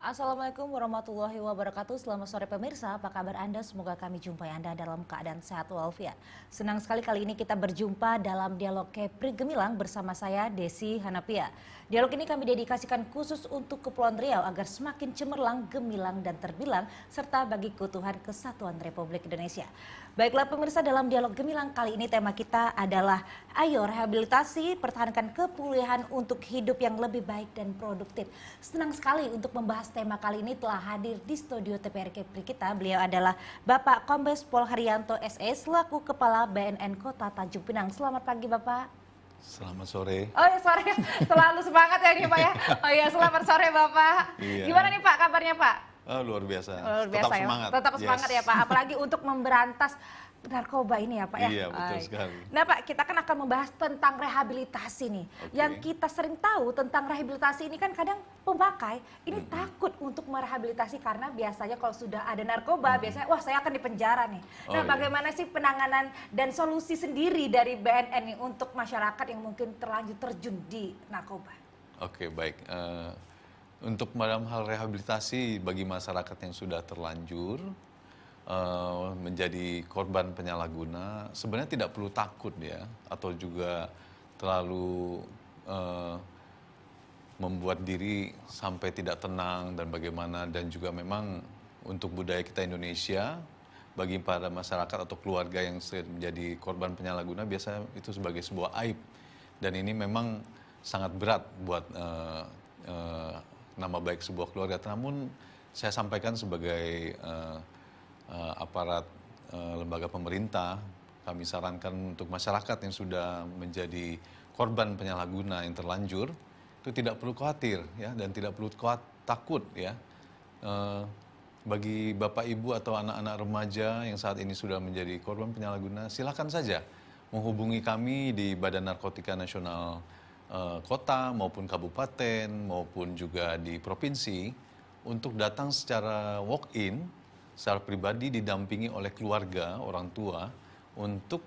Assalamualaikum warahmatullahi wabarakatuh. Selamat sore pemirsa, apa kabar Anda? Semoga kami jumpai Anda dalam keadaan sehat walafiat. Senang sekali kali ini kita berjumpa dalam dialog Kepri Gemilang bersama saya Desi Hanapia. Dialog ini kami dedikasikan khusus untuk Kepulauan Riau agar semakin cemerlang, gemilang dan terbilang serta bagi keutuhan kesatuan Republik Indonesia. Baiklah pemirsa, dalam dialog Gemilang kali ini tema kita adalah ayo rehabilitasi, pertahankan kepulihan untuk hidup yang lebih baik dan produktif. Senang sekali untuk membahas tema kali ini telah hadir di studio TPR Kepri kita. Beliau adalah Bapak Kombes Pol Haryanto SE selaku Kepala BNN Kota Tanjung Pinang. Selamat pagi Bapak. Selamat sore. Oh ya sore, selalu semangat ya nih Pak ya. Oh ya selamat sore Bapak. Iya. Gimana nih Pak kabarnya Pak? Oh, luar biasa. Luar biasa Tetap ya. semangat. Tetap semangat ya Pak. Apalagi untuk memberantas narkoba ini ya Pak ya. Iya, betul sekali. Nah Pak, kita kan akan membahas tentang rehabilitasi nih. Oke. Yang kita sering tahu tentang rehabilitasi ini kan kadang pemakai ini takut untuk merehabilitasi karena biasanya kalau sudah ada narkoba biasanya wah saya akan dipenjara nih. Nah Oh, iya. bagaimana sih penanganan dan solusi sendiri dari BNN nih untuk masyarakat yang mungkin terlanjur terjun di narkoba? Oke, baik. Untuk dalam hal rehabilitasi bagi masyarakat yang sudah terlanjur menjadi korban penyalahguna, sebenarnya tidak perlu takut ya, atau juga terlalu membuat diri sampai tidak tenang dan bagaimana, dan juga memang untuk budaya kita Indonesia, bagi para masyarakat atau keluarga yang menjadi korban penyalahguna biasa itu sebagai sebuah aib, dan ini memang sangat berat buat nama baik sebuah keluarga. Namun saya sampaikan sebagai aparat lembaga pemerintah, kami sarankan untuk masyarakat yang sudah menjadi korban penyalahguna yang terlanjur itu tidak perlu khawatir ya, dan tidak perlu takut ya. Bagi bapak ibu atau anak-anak remaja yang saat ini sudah menjadi korban penyalahguna, silakan saja menghubungi kami di Badan Narkotika Nasional kota maupun kabupaten maupun juga di provinsi untuk datang secara walk-in, secara pribadi didampingi oleh keluarga, orang tua untuk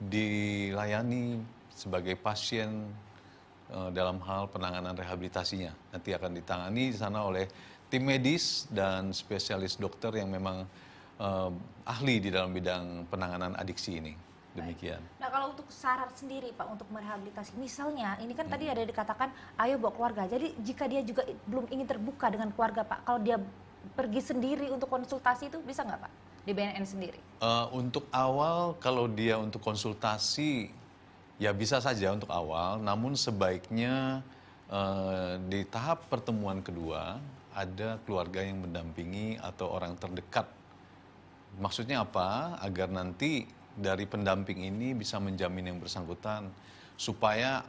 dilayani sebagai pasien dalam hal penanganan rehabilitasinya. Nanti akan ditangani di sana oleh tim medis dan spesialis dokter yang memang ahli di dalam bidang penanganan adiksi ini. Demikian. Nah kalau untuk saran sendiri Pak untuk merehabilitasi, misalnya ini kan tadi ada dikatakan ayo bawa keluarga. Jadi jika dia juga belum ingin terbuka dengan keluarga Pak, kalau dia pergi sendiri untuk konsultasi itu bisa nggak Pak di BNN sendiri? Untuk awal kalau dia untuk konsultasi ya bisa saja untuk awal, namun sebaiknya di tahap pertemuan kedua ada keluarga yang mendampingi atau orang terdekat. Maksudnya apa? Agar nanti dari pendamping ini bisa menjamin yang bersangkutan supaya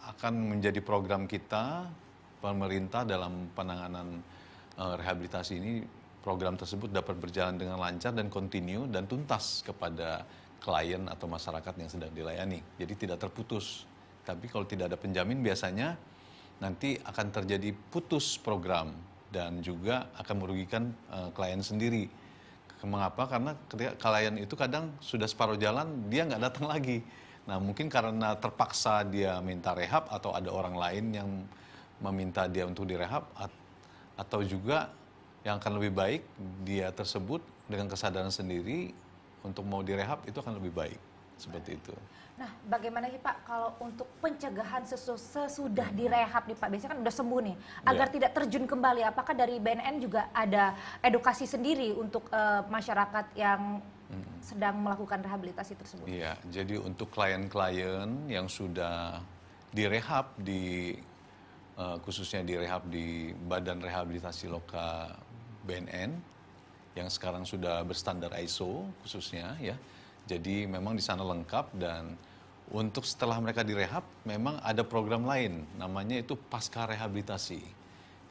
akan menjadi program kita pemerintah dalam penanganan rehabilitasi ini, program tersebut dapat berjalan dengan lancar dan kontinu dan tuntas kepada klien atau masyarakat yang sedang dilayani. Jadi tidak terputus. Tapi kalau tidak ada penjamin biasanya nanti akan terjadi putus program dan juga akan merugikan klien sendiri. Mengapa? Karena ketika klien itu kadang sudah separuh jalan dia nggak datang lagi. Nah mungkin karena terpaksa dia minta rehab atau ada orang lain yang meminta dia untuk direhab, atau juga yang akan lebih baik dia tersebut dengan kesadaran sendiri untuk mau direhab itu akan lebih baik, seperti itu. Nah bagaimana sih Pak kalau untuk pencegahan sesudah direhab nih Pak, biasanya kan udah sembuh nih, agar tidak terjun kembali, apakah dari BNN juga ada edukasi sendiri untuk masyarakat yang sedang melakukan rehabilitasi tersebut? Iya, jadi untuk klien-klien yang sudah direhab khususnya direhab di Badan Rehabilitasi Loka BNN yang sekarang sudah berstandar ISO khususnya ya. Jadi memang di sana lengkap, dan untuk setelah mereka direhab memang ada program lain namanya itu pasca rehabilitasi.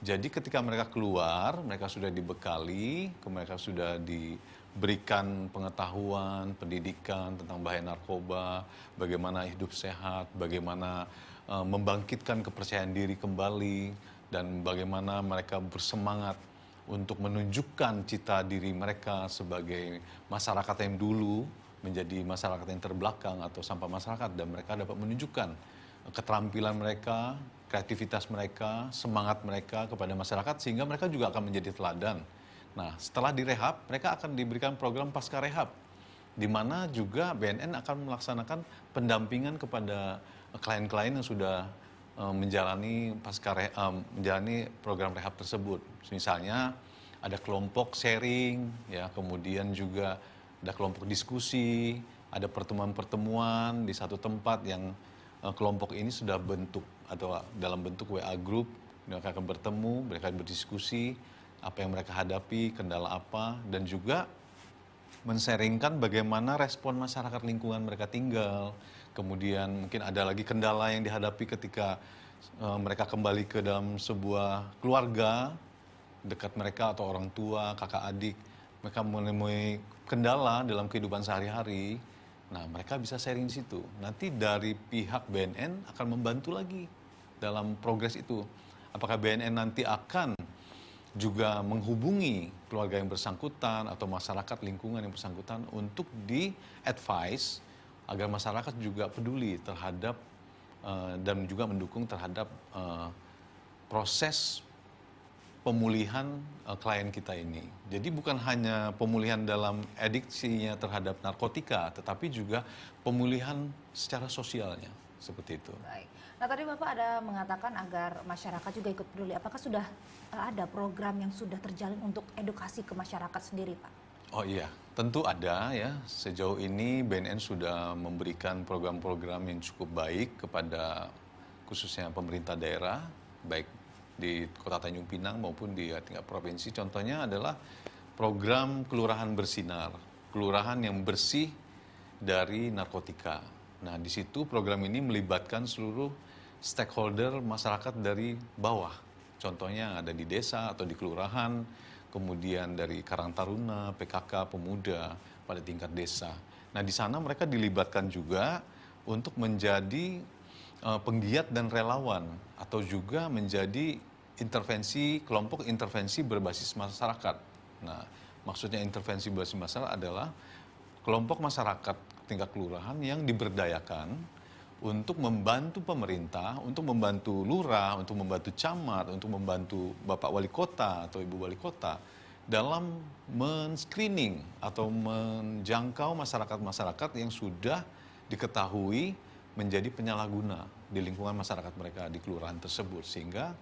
Jadi ketika mereka keluar, mereka sudah dibekali, mereka sudah diberikan pengetahuan, pendidikan tentang bahaya narkoba, bagaimana hidup sehat, bagaimana membangkitkan kepercayaan diri kembali, dan bagaimana mereka bersemangat untuk menunjukkan cita diri mereka sebagai masyarakat yang dulu menjadi masyarakat yang terbelakang atau sampah masyarakat, dan mereka dapat menunjukkan keterampilan mereka, kreativitas mereka, semangat mereka kepada masyarakat, sehingga mereka juga akan menjadi teladan. Nah, setelah direhab, mereka akan diberikan program pasca rehab, di mana juga BNN akan melaksanakan pendampingan kepada klien-klien yang sudah menjalani program rehab tersebut. Misalnya ada kelompok sharing, ya, kemudian juga ada kelompok diskusi, ada pertemuan-pertemuan di satu tempat yang kelompok ini sudah bentuk atau dalam bentuk WA group. Mereka akan bertemu, mereka berdiskusi apa yang mereka hadapi, kendala apa, dan juga men-sharingkan bagaimana respon masyarakat lingkungan mereka tinggal. Kemudian mungkin ada lagi kendala yang dihadapi ketika mereka kembali ke dalam sebuah keluarga dekat mereka atau orang tua, kakak adik. Mereka menemui kendala dalam kehidupan sehari-hari. Nah, mereka bisa sharing di situ. Nanti dari pihak BNN akan membantu lagi dalam progres itu. Apakah BNN nanti akan juga menghubungi keluarga yang bersangkutan atau masyarakat lingkungan yang bersangkutan untuk di-advise agar masyarakat juga peduli terhadap dan juga mendukung terhadap proses pemulihan klien kita ini. Jadi bukan hanya pemulihan dalam adiksinya terhadap narkotika, tetapi juga pemulihan secara sosialnya, seperti itu. Baik. Nah tadi Bapak ada mengatakan agar masyarakat juga ikut peduli. Apakah sudah ada program yang sudah terjalin untuk edukasi ke masyarakat sendiri, Pak? Oh iya, tentu ada ya. Sejauh ini BNN sudah memberikan program-program yang cukup baik kepada khususnya pemerintah daerah, baik di Kota Tanjung Pinang maupun di tingkat provinsi. Contohnya adalah program Kelurahan Bersinar, kelurahan yang bersih dari narkotika. Nah, di situ program ini melibatkan seluruh stakeholder masyarakat dari bawah. Contohnya ada di desa atau di kelurahan, kemudian dari Karang Taruna, PKK, pemuda pada tingkat desa. Nah, di sana mereka dilibatkan juga untuk menjadi penggiat dan relawan atau juga menjadi kelompok intervensi berbasis masyarakat. Nah, maksudnya intervensi berbasis masyarakat adalah kelompok masyarakat tingkat kelurahan yang diberdayakan untuk membantu pemerintah, untuk membantu lurah, untuk membantu camat, untuk membantu Bapak Wali Kota atau Ibu Wali Kota dalam men-screening atau menjangkau masyarakat-masyarakat yang sudah diketahui menjadi penyalahguna di lingkungan masyarakat mereka di kelurahan tersebut, sehingga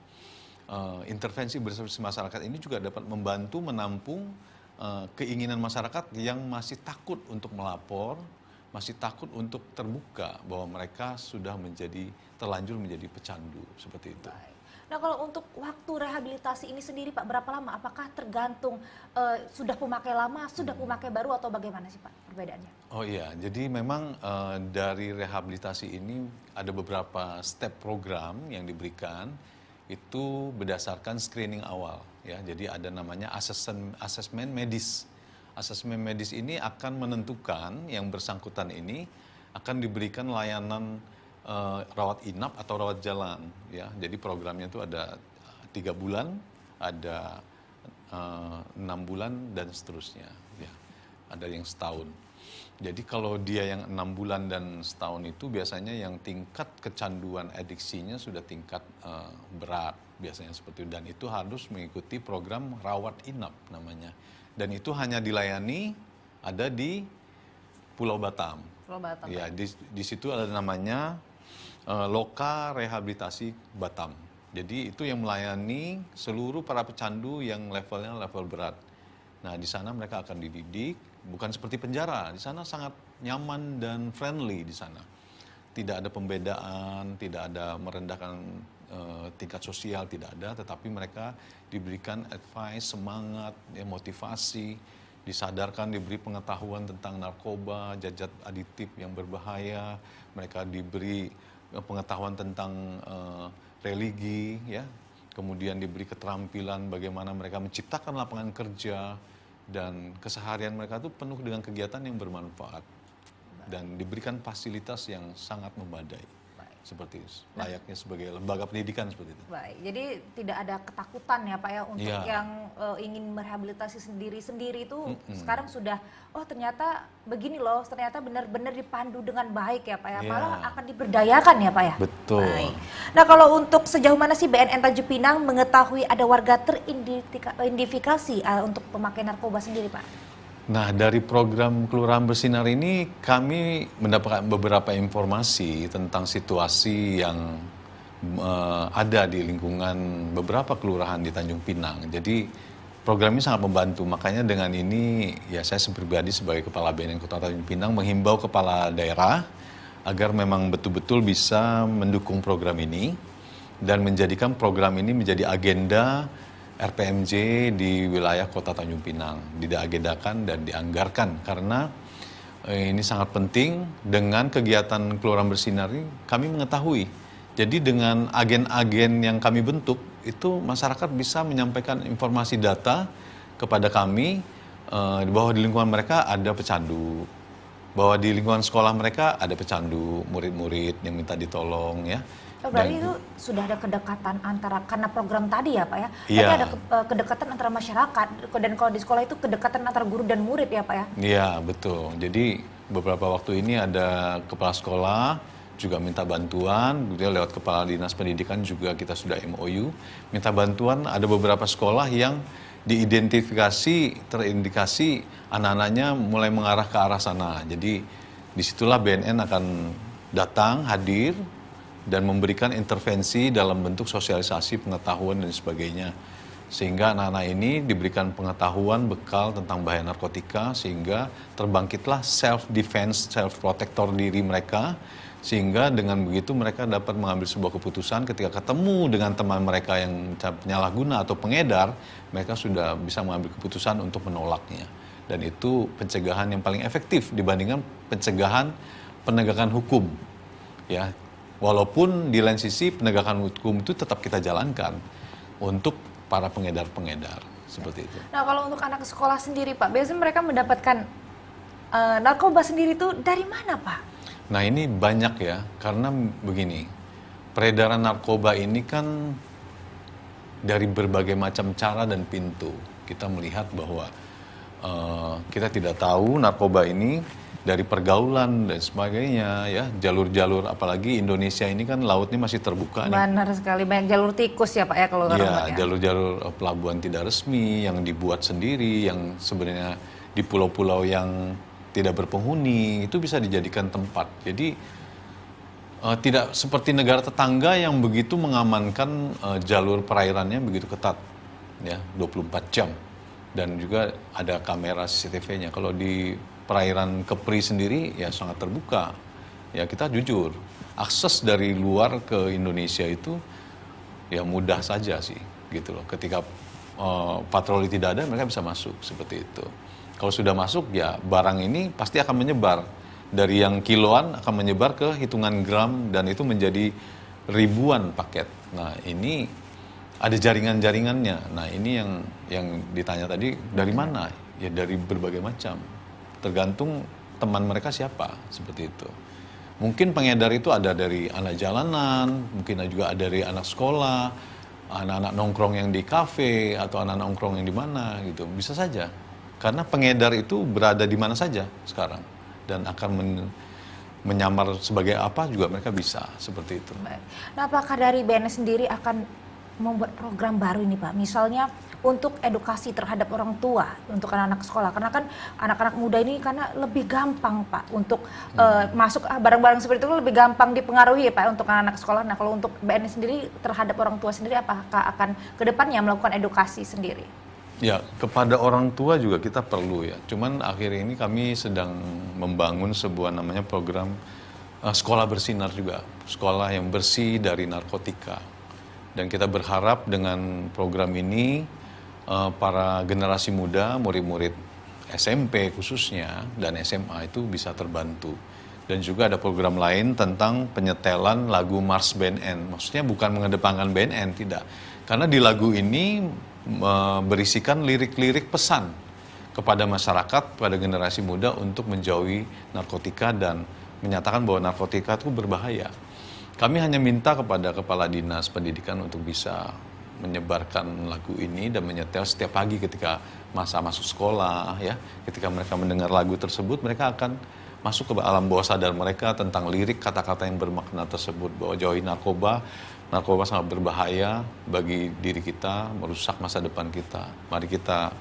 intervensi bersama masyarakat ini juga dapat membantu menampung keinginan masyarakat yang masih takut untuk melapor, masih takut untuk terbuka bahwa mereka sudah terlanjur menjadi pecandu, seperti itu. Baik. Nah kalau untuk waktu rehabilitasi ini sendiri Pak, berapa lama? Apakah tergantung sudah pemakai lama, sudah pemakai baru atau bagaimana sih Pak perbedaannya? Oh iya, jadi memang dari rehabilitasi ini ada beberapa step program yang diberikan itu berdasarkan screening awal, ya. Jadi ada namanya asesmen medis. Asesmen medis ini akan menentukan yang bersangkutan ini akan diberikan layanan rawat inap atau rawat jalan, ya. Jadi programnya itu ada 3 bulan, ada 6 bulan dan seterusnya, ya. Ada yang setahun. Jadi kalau dia yang 6 bulan dan setahun itu biasanya yang tingkat kecanduan adiksinya sudah tingkat berat biasanya seperti itu. Dan itu harus mengikuti program rawat inap namanya. Dan itu hanya dilayani ada di Pulau Batam. Pulau Batam. Ya, di situ ada namanya Loka Rehabilitasi Batam. Jadi itu yang melayani seluruh para pecandu yang levelnya level berat. Nah, di sana mereka akan dididik, bukan seperti penjara. Di sana sangat nyaman dan friendly di sana. Tidak ada pembedaan, tidak ada merendahkan tingkat sosial, tidak ada. Tetapi mereka diberikan advice, semangat, ya, motivasi, disadarkan, diberi pengetahuan tentang narkoba, zat aditif yang berbahaya. Mereka diberi pengetahuan tentang religi, ya. Kemudian diberi keterampilan bagaimana mereka menciptakan lapangan kerja, dan keseharian mereka itu penuh dengan kegiatan yang bermanfaat dan diberikan fasilitas yang sangat memadai. seperti layaknya sebagai lembaga pendidikan seperti itu. Baik, jadi tidak ada ketakutan ya Pak ya untuk Iya. yang ingin merehabilitasi sendiri-sendiri itu sekarang sudah, oh ternyata begini loh, ternyata benar-benar dipandu dengan baik ya Pak ya, Iya. malah akan diberdayakan ya Pak ya. Betul. Baik. Nah kalau untuk sejauh mana sih BNN Tanjung Pinang mengetahui ada warga teridentifikasi untuk pemakai narkoba sendiri Pak? Nah, dari program Kelurahan Bersinar ini kami mendapatkan beberapa informasi tentang situasi yang ada di lingkungan beberapa kelurahan di Tanjung Pinang. Jadi program ini sangat membantu. Makanya dengan ini ya saya pribadi sebagai Kepala BNN Kota Tanjung Pinang menghimbau kepala daerah agar memang betul-betul bisa mendukung program ini dan menjadikan program ini menjadi agenda RPMJ di wilayah Kota Tanjung Pinang, diagendakan dan dianggarkan karena ini sangat penting. Dengan kegiatan Kelurahan Bersinar ini kami mengetahui. Jadi dengan agen-agen yang kami bentuk itu masyarakat bisa menyampaikan informasi data kepada kami bahwa di lingkungan mereka ada pecandu, bahwa di lingkungan sekolah mereka ada pecandu, murid-murid yang minta ditolong ya. Berarti itu sudah ada kedekatan antara, karena program tadi ya Pak ya, Iya. berarti ada kedekatan antara masyarakat, dan kalau di sekolah itu kedekatan antara guru dan murid ya Pak ya? Iya, betul. Jadi beberapa waktu ini ada kepala sekolah juga minta bantuan, gitu lewat kepala dinas pendidikan juga kita sudah MOU, minta bantuan. Ada beberapa sekolah yang terindikasi anak-anaknya mulai mengarah ke arah sana. Jadi disitulah BNN akan datang, hadir, dan memberikan intervensi dalam bentuk sosialisasi, pengetahuan dan sebagainya. Sehingga anak-anak ini diberikan pengetahuan bekal tentang bahaya narkotika sehingga terbangkitlah self-defense, self-protector diri mereka. Sehingga dengan begitu mereka dapat mengambil sebuah keputusan ketika ketemu dengan teman mereka yang penyalahguna atau pengedar, mereka sudah bisa mengambil keputusan untuk menolaknya. Dan itu pencegahan yang paling efektif dibandingkan pencegahan penegakan hukum. Ya, walaupun di lain sisi penegakan hukum itu tetap kita jalankan untuk para pengedar-pengedar seperti itu. Nah kalau untuk anak sekolah sendiri Pak, biasanya mereka mendapatkan narkoba sendiri itu dari mana Pak? Nah ini banyak ya, karena begini, peredaran narkoba ini kan dari berbagai macam cara dan pintu. Kita melihat bahwa kita tidak tahu narkoba ini dari pergaulan dan sebagainya ya, jalur-jalur, apalagi Indonesia ini kan lautnya masih terbuka nih. Benar sekali, banyak jalur tikus ya Pak ya kalau Iya, jalur-jalur pelabuhan tidak resmi yang dibuat sendiri, yang sebenarnya di pulau-pulau yang tidak berpenghuni, itu bisa dijadikan tempat. Jadi tidak seperti negara tetangga yang begitu mengamankan jalur perairannya begitu ketat, ya 24 jam. Dan juga ada kamera CCTV-nya. Kalau di perairan Kepri sendiri ya sangat terbuka. Ya kita jujur, akses dari luar ke Indonesia itu ya mudah saja sih, gitu loh. Ketika patroli tidak ada, mereka bisa masuk seperti itu. Kalau sudah masuk ya barang ini pasti akan menyebar. Dari yang kiloan akan menyebar ke hitungan gram dan itu menjadi ribuan paket. Nah ini ada jaringan-jaringannya. Nah ini yang ditanya tadi dari mana? Ya dari berbagai macam. Tergantung teman mereka siapa, seperti itu. Mungkin pengedar itu ada dari anak jalanan, mungkin juga ada dari anak sekolah, anak-anak nongkrong yang di kafe atau anak-anak nongkrong yang di mana gitu. Bisa saja. Karena pengedar itu berada di mana saja sekarang dan akan menyamar sebagai apa juga mereka bisa, seperti itu. Baik. Nah, apakah dari BNN sendiri akan membuat program baru ini Pak? Misalnya untuk edukasi terhadap orang tua, untuk anak-anak sekolah. Karena kan anak-anak muda ini karena lebih gampang Pak untuk masuk barang-barang seperti itu lebih gampang dipengaruhi ya Pak untuk anak-anak sekolah. Nah kalau untuk BNN sendiri terhadap orang tua sendiri apakah akan kedepannya melakukan edukasi sendiri? Ya, kepada orang tua juga kita perlu ya. Cuman akhir ini kami sedang membangun sebuah namanya program sekolah bersinar juga. Sekolah yang bersih dari narkotika. Dan kita berharap dengan program ini para generasi muda, murid-murid SMP khususnya dan SMA itu bisa terbantu. Dan juga ada program lain tentang penyetelan lagu Mars BNN. Maksudnya bukan mengedepankan BNN, tidak. Karena di lagu ini berisikan lirik-lirik pesan kepada masyarakat, pada generasi muda untuk menjauhi narkotika dan menyatakan bahwa narkotika itu berbahaya. Kami hanya minta kepada Kepala Dinas Pendidikan untuk bisa menyebarkan lagu ini dan menyetel setiap pagi ketika masa masuk sekolah, ya. Ketika mereka mendengar lagu tersebut, mereka akan masuk ke alam bawah sadar mereka tentang lirik kata-kata yang bermakna tersebut, bahwa jauhi narkoba. Narkoba sangat berbahaya bagi diri kita, merusak masa depan kita. Mari kita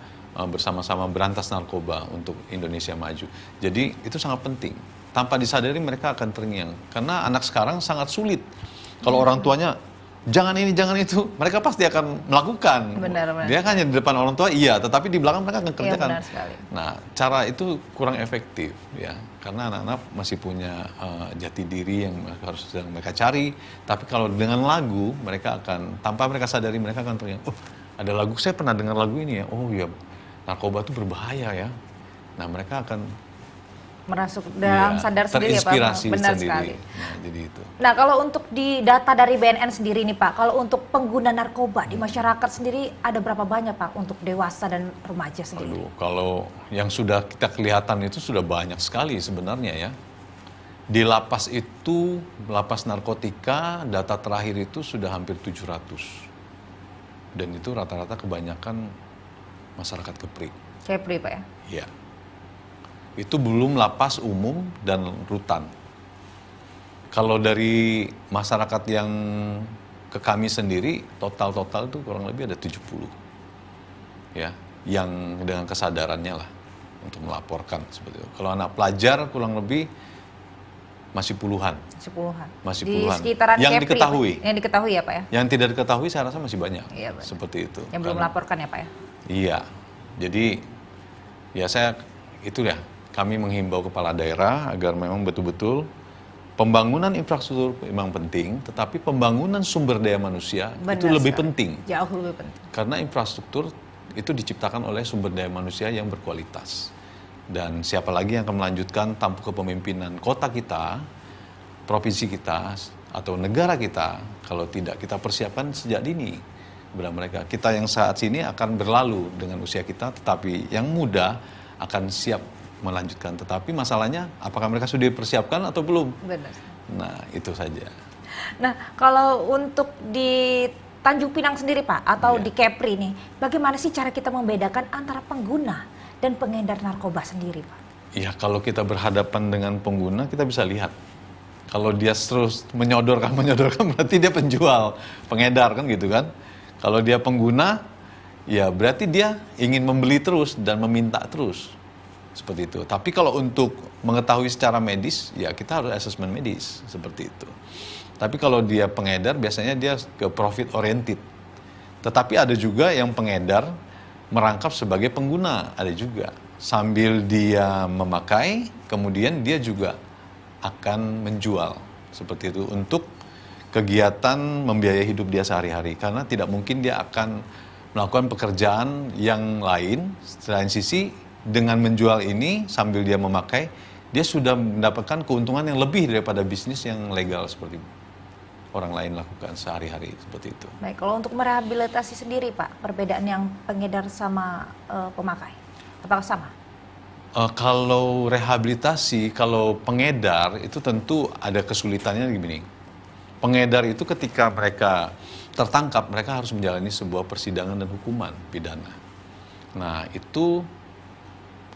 bersama-sama berantas narkoba untuk Indonesia maju. Jadi itu sangat penting. Tanpa disadari mereka akan terngiang. Karena anak sekarang sangat sulit. Kalau orang tuanya jangan ini, jangan itu, mereka pasti akan melakukan. Benar. Dia kan hanya di depan orang tua, iya, tetapi di belakang mereka akan Iya, kerjakan. benar sekali. Nah, cara itu kurang efektif, ya, karena anak-anak masih punya jati diri yang harus sedang mereka cari. Tapi kalau dengan lagu, mereka akan, tanpa mereka sadari, mereka akan teringat, oh, ada lagu, saya pernah dengar lagu ini ya, oh iya, narkoba itu berbahaya ya. Nah, mereka akan Merasuk dalam sadar sendiri ya Pak. terinspirasi Benar sendiri. sekali. Nah, jadi itu. Nah, kalau untuk di data dari BNN sendiri nih Pak, kalau untuk pengguna narkoba di masyarakat sendiri ada berapa banyak Pak untuk dewasa dan remaja sendiri? Aduh, kalau yang sudah kita kelihatan itu sudah banyak sekali sebenarnya ya. Di lapas itu, lapas narkotika, data terakhir itu sudah hampir 700. Dan itu rata-rata kebanyakan masyarakat Kepri. Kepri Pak ya? Ya. Itu belum lapas umum dan rutan. Kalau dari masyarakat yang ke kami sendiri, total itu kurang lebih ada 70. Ya, yang dengan kesadarannya lah untuk melaporkan seperti itu. Kalau anak pelajar kurang lebih masih puluhan. Masih Di puluhan. sekitaran Yang Kepri diketahui. Ya, Pak? Yang diketahui ya Pak ya? Yang tidak diketahui saya rasa masih banyak. Iya, benar. Seperti itu. Yang belum melaporkan ya Pak ya? Iya. Jadi ya itu ya, kami menghimbau kepala daerah agar memang betul-betul pembangunan infrastruktur memang penting, tetapi pembangunan sumber daya manusia Benar itu lebih sekali. penting. Jauh lebih penting. Karena infrastruktur itu diciptakan oleh sumber daya manusia yang berkualitas. Dan siapa lagi yang akan melanjutkan tampuk kepemimpinan kota kita, provinsi kita, atau negara kita, kalau tidak kita persiapkan sejak dini. Kepada mereka, kita yang saat ini akan berlalu dengan usia kita, tetapi yang muda akan siap melanjutkan. Tetapi masalahnya, apakah mereka sudah dipersiapkan atau belum? Benar. Nah, itu saja. Nah, kalau untuk di Tanjung Pinang sendiri Pak, atau Iya. di Kepri nih, bagaimana sih cara kita membedakan antara pengguna dan pengedar narkoba sendiri Pak? Ya, kalau kita berhadapan dengan pengguna, kita bisa lihat. Kalau dia terus menyodorkan berarti dia penjual, pengedar kan gitu kan. Kalau dia pengguna, ya berarti dia ingin membeli terus dan meminta terus. Seperti itu. Tapi kalau untuk mengetahui secara medis, ya kita harus asesmen medis, seperti itu. Tapi kalau dia pengedar, biasanya dia ke profit oriented. Tetapi ada juga yang pengedar merangkap sebagai pengguna, ada juga. Sambil dia memakai, kemudian dia juga akan menjual. Seperti itu, untuk kegiatan membiayai hidup dia sehari-hari. Karena tidak mungkin dia akan melakukan pekerjaan yang lain, selain sisi dengan menjual ini sambil dia memakai, dia sudah mendapatkan keuntungan yang lebih daripada bisnis yang legal seperti orang lain lakukan sehari-hari, seperti itu. Baik, kalau untuk merehabilitasi sendiri Pak, perbedaan yang pengedar sama pemakai, apakah sama? Kalau rehabilitasi, kalau pengedar itu tentu ada kesulitannya begini. Pengedar itu ketika mereka tertangkap, mereka harus menjalani sebuah persidangan dan hukuman pidana. Nah, itu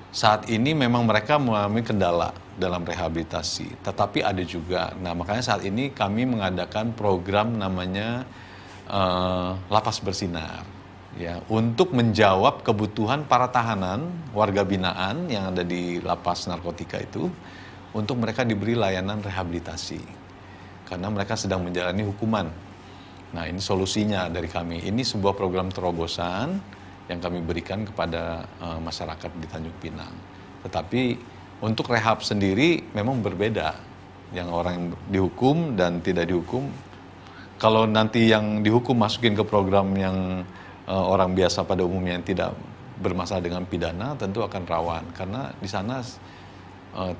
saat ini memang mereka mengalami kendala dalam rehabilitasi, tetapi ada juga. Nah, makanya saat ini kami mengadakan program namanya Lapas Bersinar, ya, untuk menjawab kebutuhan para tahanan warga binaan yang ada di lapas narkotika itu, untuk mereka diberi layanan rehabilitasi, karena mereka sedang menjalani hukuman. Nah, ini solusinya dari kami. Ini sebuah program terobosan yang kami berikan kepada masyarakat di Tanjung Pinang. Tetapi untuk rehab sendiri memang berbeda. Yang orang yang dihukum dan tidak dihukum. Kalau nanti yang dihukum masukin ke program yang orang biasa pada umumnya yang tidak bermasalah dengan pidana, tentu akan rawan. Karena di sana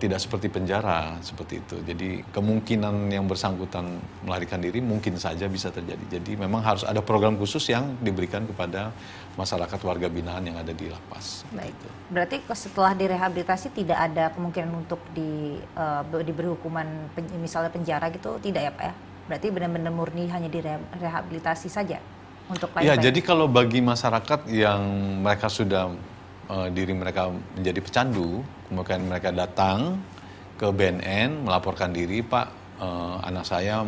tidak seperti penjara, seperti itu. Jadi kemungkinan yang bersangkutan melarikan diri mungkin saja bisa terjadi. Jadi memang harus ada program khusus yang diberikan kepada masyarakat warga binaan yang ada di lapas. Baik. Berarti setelah direhabilitasi tidak ada kemungkinan untuk diberi hukuman misalnya penjara gitu, tidak ya Pak ya? Berarti benar-benar murni hanya direhabilitasi saja untuk Ya, lain-lain. jadi kalau bagi masyarakat yang mereka sudah diri mereka menjadi pecandu, kemudian mereka datang ke BNN melaporkan diri, Pak, anak saya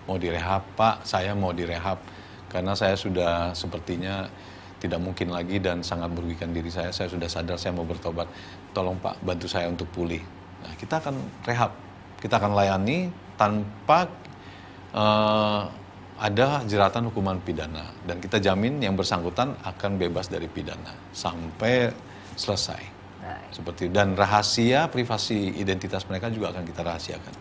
mau direhab, Pak, saya mau direhab karena saya sudah sepertinya tidak mungkin lagi dan sangat merugikan diri saya sudah sadar saya mau bertobat, tolong Pak bantu saya untuk pulih. Nah, kita akan rehab, kita akan layani tanpa ada jeratan hukuman pidana dan kita jamin yang bersangkutan akan bebas dari pidana sampai selesai. Baik. Seperti dan rahasia privasi identitas mereka juga akan kita rahasiakan.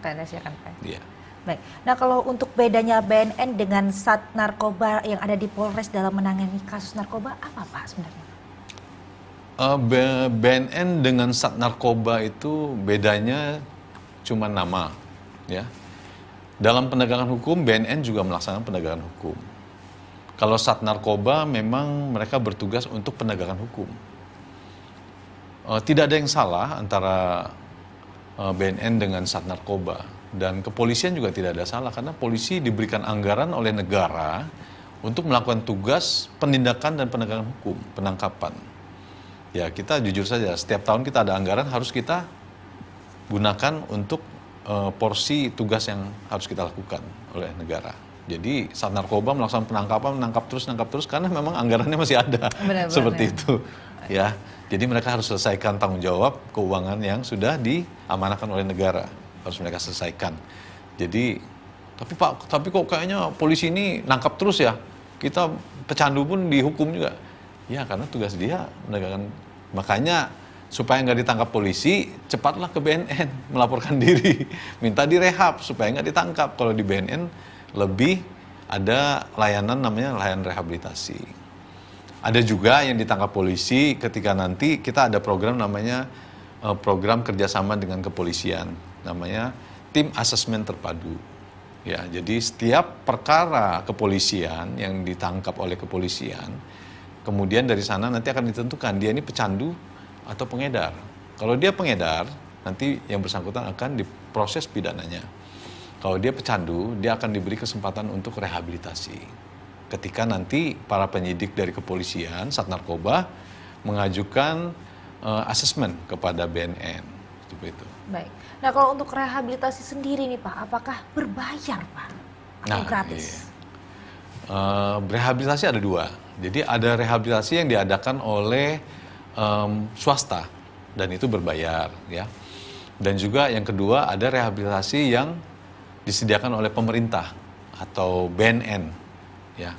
Iya. Baik. Nah, kalau untuk bedanya BNN dengan Sat Narkoba yang ada di Polres dalam menangani kasus narkoba apa Pak sebenarnya? BNN dengan Sat Narkoba itu bedanya cuma nama, ya. Dalam penegakan hukum, BNN juga melaksanakan penegakan hukum. Kalau Sat Narkoba memang mereka bertugas untuk penegakan hukum. Tidak ada yang salah antara BNN dengan Sat Narkoba. Dan kepolisian juga tidak ada salah, karena polisi diberikan anggaran oleh negara untuk melakukan tugas penindakan dan penegakan hukum, penangkapan. Ya, kita jujur saja, setiap tahun kita ada anggaran harus kita gunakan untuk porsi tugas yang harus kita lakukan oleh negara. Jadi Sat Narkoba melaksanakan penangkapan, menangkap terus karena memang anggarannya masih ada. Benar-benar, seperti ya. itu, ya. Jadi mereka harus selesaikan tanggung jawab keuangan yang sudah diamanahkan oleh negara, harus mereka selesaikan. Jadi, tapi Pak, tapi kok kayaknya polisi ini nangkap terus ya? Kita pecandu pun dihukum juga. Ya, karena tugas dia menegakkan, makanya supaya nggak ditangkap polisi, cepatlah ke BNN melaporkan diri, minta direhab supaya nggak ditangkap. Kalau di BNN lebih ada layanan namanya layanan rehabilitasi. Ada juga yang ditangkap polisi ketika nanti kita ada program namanya program kerjasama dengan kepolisian, namanya tim asesmen terpadu. Ya, jadi setiap perkara kepolisian yang ditangkap oleh kepolisian, kemudian dari sana nanti akan ditentukan dia ini pecandu atau pengedar. Kalau dia pengedar, nanti yang bersangkutan akan diproses pidananya. Kalau dia pecandu, dia akan diberi kesempatan untuk rehabilitasi. Ketika nanti para penyidik dari kepolisian, Sat Narkoba, mengajukan asesmen kepada BNN. Seperti itu. Baik. Nah, kalau untuk rehabilitasi sendiri nih Pak, apakah berbayar Pak? Atau gratis? Iya. Rehabilitasi ada dua. Jadi ada rehabilitasi yang diadakan oleh swasta dan itu berbayar, ya. Dan juga yang kedua ada rehabilitasi yang disediakan oleh pemerintah atau BNN, ya.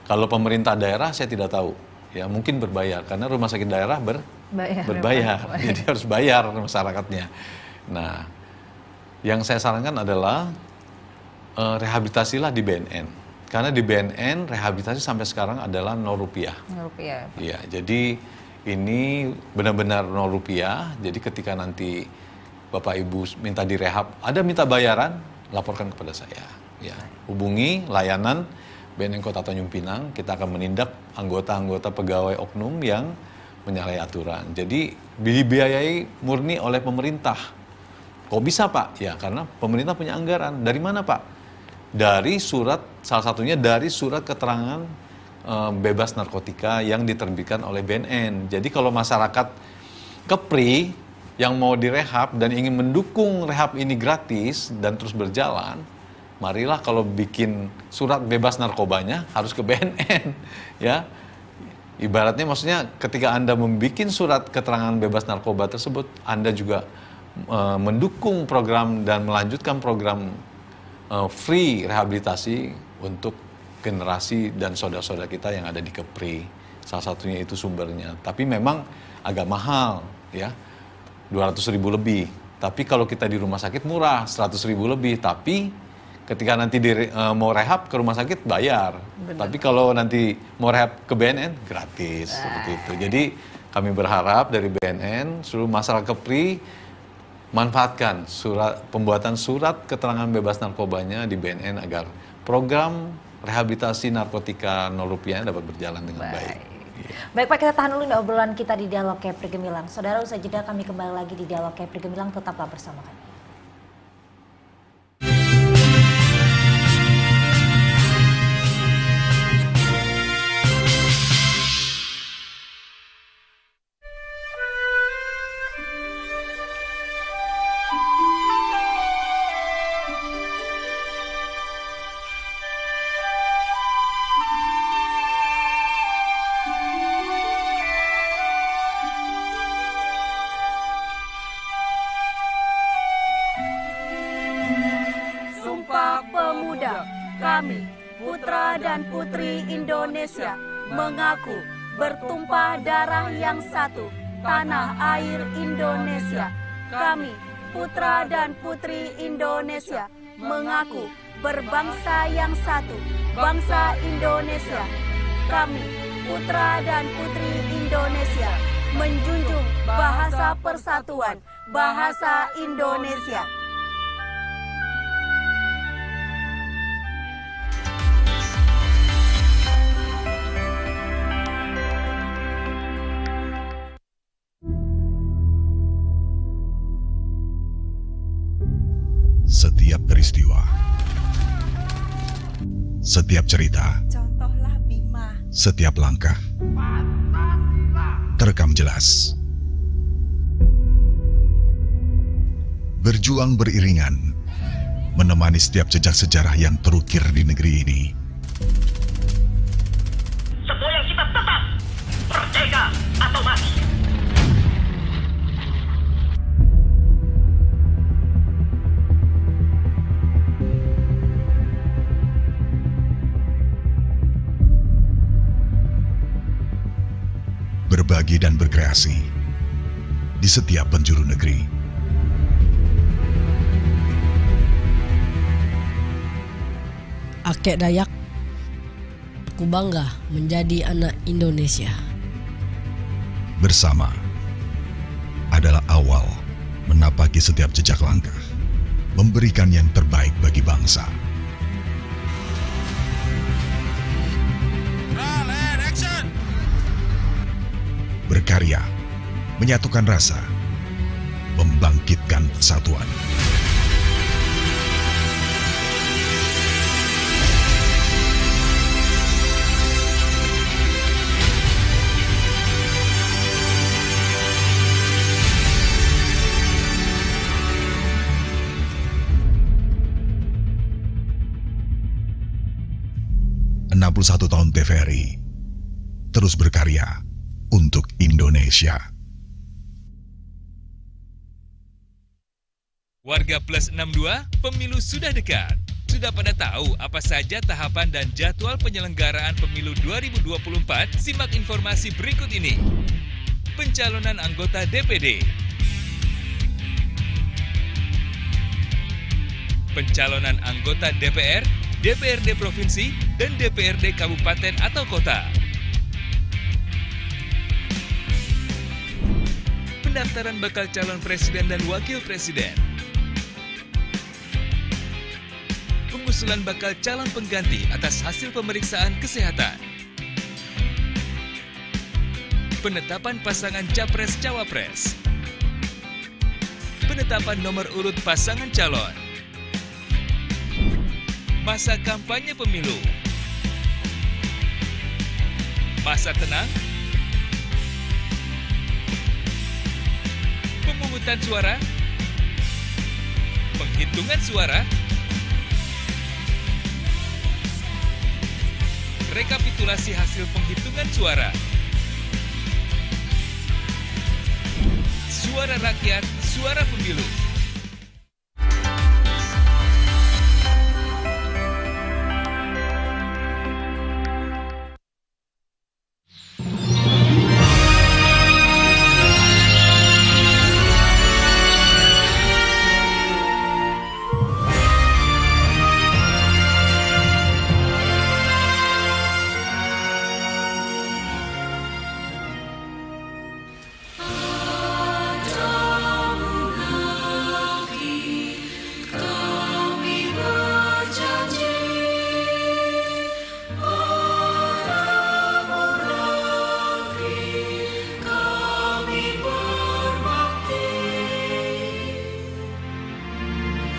Kalau pemerintah daerah saya tidak tahu, ya, mungkin berbayar karena rumah sakit daerah berbayar, jadi harus bayar masyarakatnya. Nah, yang saya sarankan adalah rehabilitasilah di BNN, karena di BNN rehabilitasi sampai sekarang adalah Rp0. Iya, jadi ini benar-benar Rp0. Jadi ketika nanti Bapak Ibu minta direhab, ada minta bayaran, laporkan kepada saya. Ya, hubungi layanan BNN Kota Tanjung Pinang, kita akan menindak anggota-anggota pegawai oknum yang menyalahi aturan. Jadi dibiayai murni oleh pemerintah. Kok bisa Pak? Ya karena pemerintah punya anggaran. Dari mana Pak? Dari surat, salah satunya dari surat keterangan bebas narkotika yang diterbitkan oleh BNN. Jadi kalau masyarakat Kepri yang mau direhab dan ingin mendukung rehab ini gratis dan terus berjalan, marilah kalau bikin surat bebas narkobanya harus ke BNN, ya. Ibaratnya maksudnya ketika Anda membuat surat keterangan bebas narkoba tersebut, Anda juga mendukung program dan melanjutkan program free rehabilitasi untuk generasi dan saudara-saudara kita yang ada di Kepri. Salah satunya itu sumbernya. Tapi memang agak mahal, ya. 200.000 lebih. Tapi kalau kita di rumah sakit murah, 100.000 lebih. Tapi ketika nanti mau rehab ke rumah sakit bayar. Benar. Tapi kalau nanti mau rehab ke BNN gratis, seperti itu. Jadi kami berharap dari BNN seluruh masyarakat Kepri manfaatkan pembuatan surat keterangan bebas narkobanya di BNN agar program rehabilitasi narkotika Rp0 dapat berjalan dengan baik. Baik Pak, kita tahan dulu nih obrolan kita di Dialog Kepri Gemilang. Saudara, usai jeda kami kembali lagi di Dialog Kepri Gemilang, tetaplah bersama kami. dan putri Indonesia mengaku bertumpah darah yang satu, tanah air Indonesia. Kami, putra dan putri Indonesia, mengaku berbangsa yang satu, bangsa Indonesia. Kami, putra dan putri Indonesia, menjunjung bahasa persatuan, bahasa Indonesia. Setiap peristiwa, setiap cerita, Contohlah Bima. setiap langkah terekam jelas. Berjuang beriringan, menemani setiap jejak sejarah yang terukir di negeri ini. Semboyan kita tetap merdeka atau mati. Berbagi dan berkreasi di setiap penjuru negeri. Akek Dayak, aku bangga menjadi anak Indonesia. Bersama adalah awal menapaki setiap jejak langkah, memberikan yang terbaik bagi bangsa. Berkarya, menyatukan rasa, membangkitkan persatuan. ...61 tahun TVRI, terus berkarya untuk Indonesia. Warga Plus 62, pemilu sudah dekat. Sudah pada tahu apa saja tahapan dan jadwal penyelenggaraan pemilu 2024? Simak informasi berikut ini. Pencalonan anggota DPD. Pencalonan anggota DPR, DPRD Provinsi, dan DPRD Kabupaten atau Kota. Pendaftaran bakal calon presiden dan wakil presiden. Pengusulan bakal calon pengganti atas hasil pemeriksaan kesehatan. Penetapan pasangan capres-cawapres. Penetapan nomor urut pasangan calon. Masa kampanye pemilu. Masa tenang. Pemungutan suara, penghitungan suara, rekapitulasi hasil penghitungan suara, suara rakyat, suara pemilu.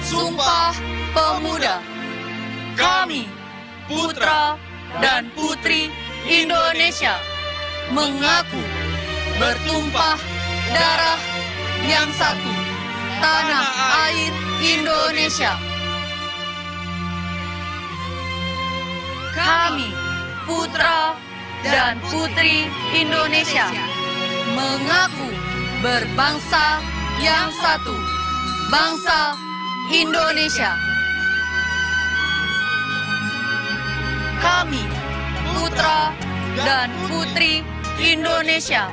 Sumpah Pemuda. Kami, putra dan putri Indonesia, mengaku bertumpah darah yang satu, tanah air Indonesia. Kami, putra dan putri Indonesia, mengaku berbangsa yang satu, bangsa Indonesia. kami, putra dan putri Indonesia,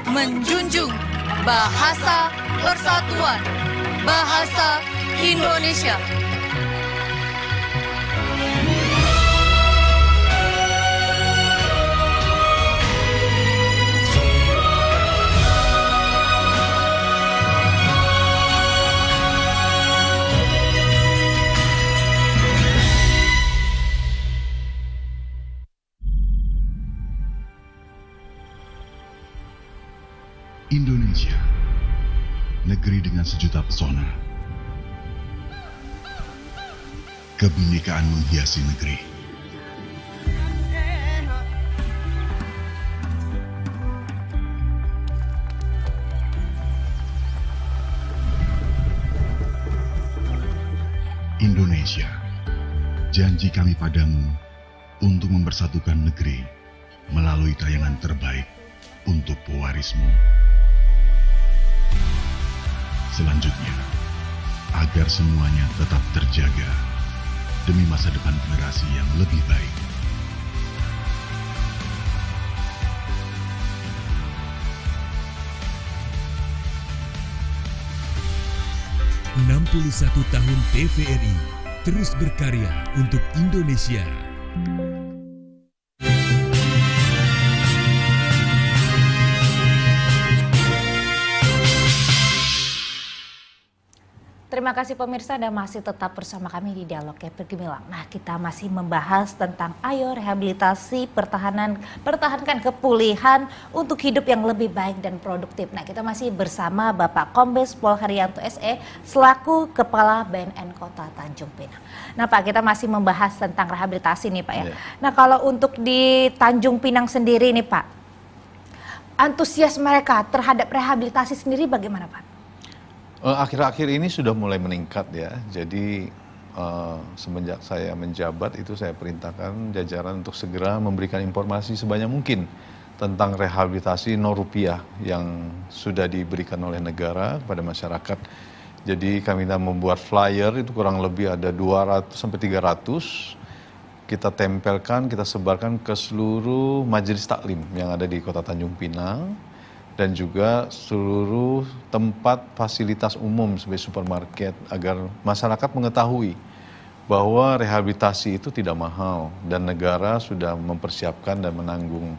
menjunjung bahasa persatuan, bahasa Indonesia. Indonesia, negeri dengan sejuta pesona. Kebinekaan menghiasi negeri. Indonesia, janji kami padamu untuk mempersatukan negeri melalui tayangan terbaik untuk pewarismu. Selanjutnya, agar semuanya tetap terjaga demi masa depan generasi yang lebih baik. ...61 tahun TVRI terus berkarya untuk Indonesia. Terima kasih pemirsa, dan masih tetap bersama kami di Dialog KP Gemilang. Nah, kita masih membahas tentang ayo rehabilitasi pertahankan kepulihan untuk hidup yang lebih baik dan produktif. Nah, kita masih bersama Bapak Kombes Pol Haryanto SE selaku Kepala BNN Kota Tanjung Pinang. Nah, Pak, kita masih membahas tentang rehabilitasi nih, Pak ya. Nah, kalau untuk di Tanjung Pinang sendiri nih, Pak, antusias mereka terhadap rehabilitasi sendiri bagaimana, Pak? Akhir-akhir ini sudah mulai meningkat ya. Jadi semenjak saya menjabat itu saya perintahkan jajaran untuk segera memberikan informasi sebanyak mungkin tentang rehabilitasi rupiah yang sudah diberikan oleh negara kepada masyarakat. Jadi kami membuat flyer itu kurang lebih ada 200 sampai 300. Kita tempelkan, kita sebarkan ke seluruh majelis taklim yang ada di Kota Tanjung Pinang, dan juga seluruh tempat fasilitas umum seperti supermarket, agar masyarakat mengetahui bahwa rehabilitasi itu tidak mahal dan negara sudah mempersiapkan dan menanggung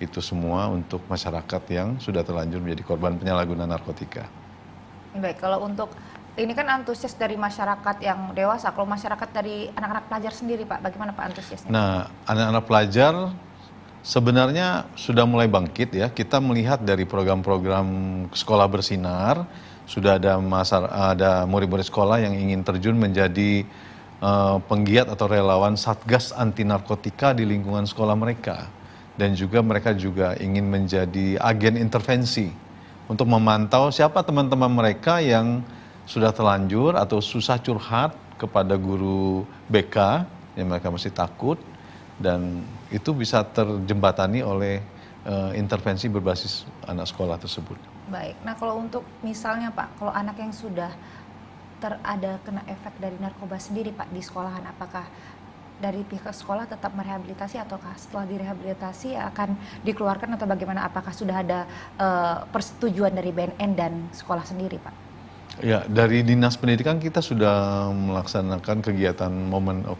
itu semua untuk masyarakat yang sudah terlanjur menjadi korban penyalahgunaan narkotika. Baik, kalau untuk ini kan antusias dari masyarakat yang dewasa, kalau masyarakat dari anak-anak pelajar sendiri, Pak, bagaimana Pak antusiasnya? Nah, anak-anak pelajar sebenarnya sudah mulai bangkit ya. Kita melihat dari program-program sekolah bersinar, sudah ada murid-murid sekolah yang ingin terjun menjadi penggiat atau relawan Satgas Anti Narkotika di lingkungan sekolah mereka. Dan juga mereka juga ingin menjadi agen intervensi untuk memantau siapa teman-teman mereka yang sudah terlanjur atau susah curhat kepada guru BK yang mereka masih takut. Dan itu bisa terjembatani oleh intervensi berbasis anak sekolah tersebut. Baik, nah kalau untuk misalnya Pak, kalau anak yang sudah ada kena efek dari narkoba sendiri Pak di sekolahan, apakah dari pihak sekolah tetap merehabilitasi ataukah setelah direhabilitasi akan dikeluarkan atau bagaimana? Apakah sudah ada persetujuan dari BNN dan sekolah sendiri Pak? Ya, dari Dinas Pendidikan kita sudah melaksanakan kegiatan Moment of